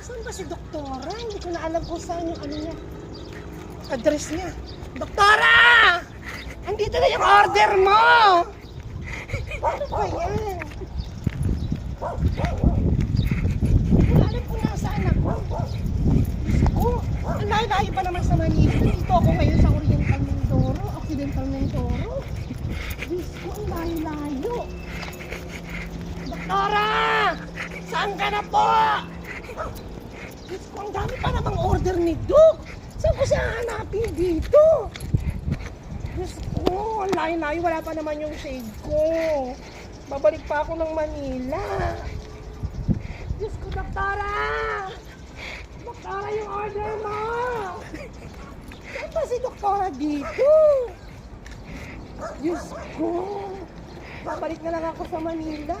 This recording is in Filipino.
Saan ba si Doktora? Hindi ko na alam kung saan yung ano niya. Address niya. Doktora! Andito na yung order mo! Ano ba yan? Hindi ko na alam kung nasaan ako. Diyos ko, ang layo-layo pa naman sa Manila. Dito ako ngayon sa Oriental Mindoro, Occidental Mindoro. Diyos ko, ang layo-layo. Doktora! Saan ka na po? Diyos ko, ang dami pa namang order ni Doc. Saan ko siya hanapin dito? Diyos ko, ang layo-layo. Wala pa naman yung shade ko. Babalik pa ako ng Manila. Diyos ko, Doktora! Doktora, yung order mo! Saan ba si Doktora dito? Diyos ko, babalik na lang ako sa Manila.